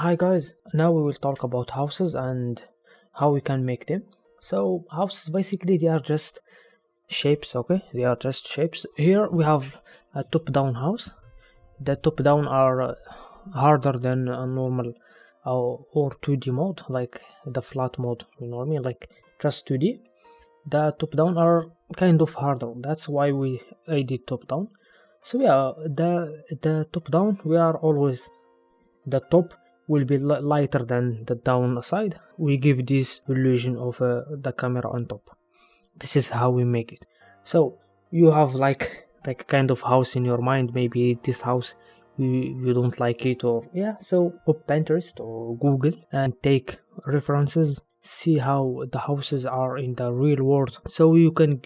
Hi guys, now we will talk about houses and how we can make them. So houses basically they are just shapes, okay? They are just shapes. Here we have a top-down house. The top-down are harder than a normal or 2D mode, like the flat mode, you know what I mean? Like just 2D. The top-down are kind of harder. That's why I did top-down. So yeah, the top-down we are always the top will be lighter than the down side. We give this illusion of the camera on top. This is how we make it. So you have like kind of house in your mind. Maybe this house you don't like it, or yeah. So go Pinterest or Google and take references. See how the houses are in the real world, so you can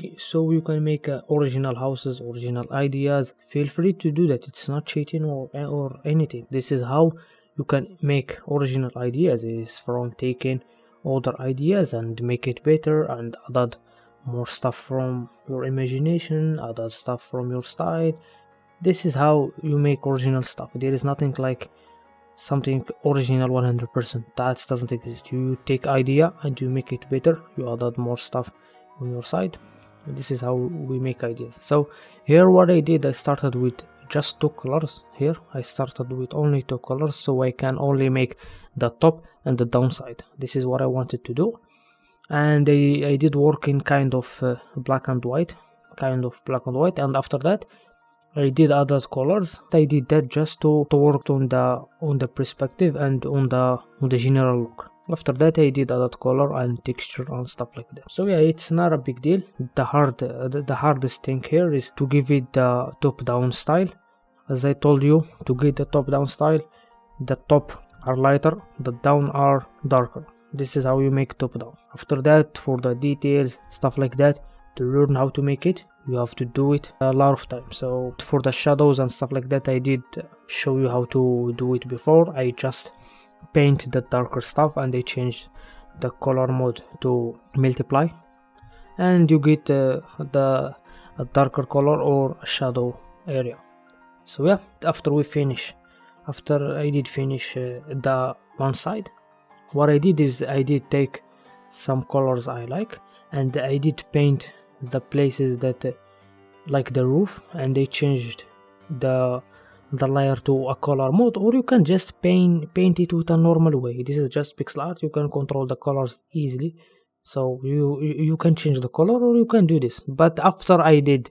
make original houses, original ideas. Feel free to do that. It's not cheating or anything. This is how you can make original ideas, is from taking other ideas and make it better and add more stuff from your imagination, other stuff from your style. This is how you make original stuff. There is nothing like something original 100%. That doesn't exist. You take idea and you make it better. You add more stuff on your side. This is how we make ideas. So here what I did, I started with just two colors. Here I started with only two colors, so I can only make the top and the downside. This is what I wanted to do, and I did work in kind of black and white, and after that I did other colors. I did that just to work on the perspective and on the general look. After that I did other color and texture and stuff like that. So yeah, it's not a big deal. The hardest thing here is to give it the top down style. As I told you, to get the top down style, the top are lighter, the down are darker. This is how you make top down. After that, for the details, stuff like that, to learn how to make it, you have to do it a lot of times. So for the shadows and stuff like that, I did show you how to do it before. I just paint the darker stuff and I changed the color mode to multiply, and you get a darker color or shadow area. So yeah, after I did finish the one side, what I did is I did take some colors I like, and I did paint the places that like the roof, and they changed the layer to a color mode. Or you can just paint it with a normal way. This is just pixel art. You can control the colors easily, so you can change the color, or you can do this. But after I did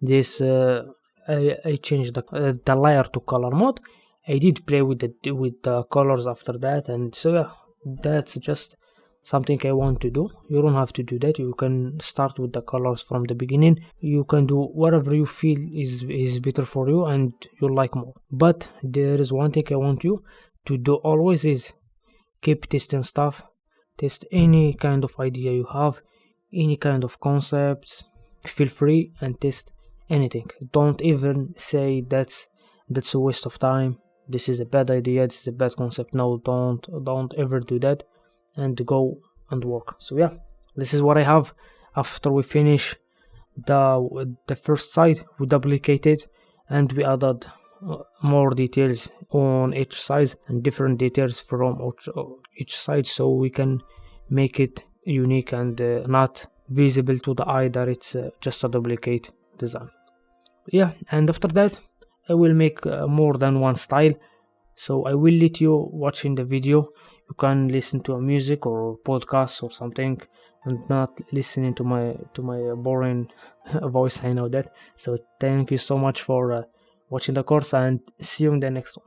this, I changed the layer to color mode. I did play with the colors after that, and so yeah, that's just something I want to do. You don't have to do that. You can start with the colors from the beginning. You can do whatever you feel is better for you and you like more. But there is one thing I want you to do always, is keep testing stuff. Test any kind of idea you have, any kind of concepts. Feel free and test anything. Don't even say that's a waste of time, this is a bad idea, this is a bad concept. No, don't ever do that, and go and work. So yeah, this is what I have. After we finish the first side, we duplicate it and we added more details on each side and different details from each side, so we can make it unique and not visible to the eye that it's just a duplicate design. Yeah, and after that I will make more than one style, so I will let you watch in the video. You can listen to a music or podcast or something and not listening to my boring voice. I know that. So thank you so much for watching the course, and see you in the next one.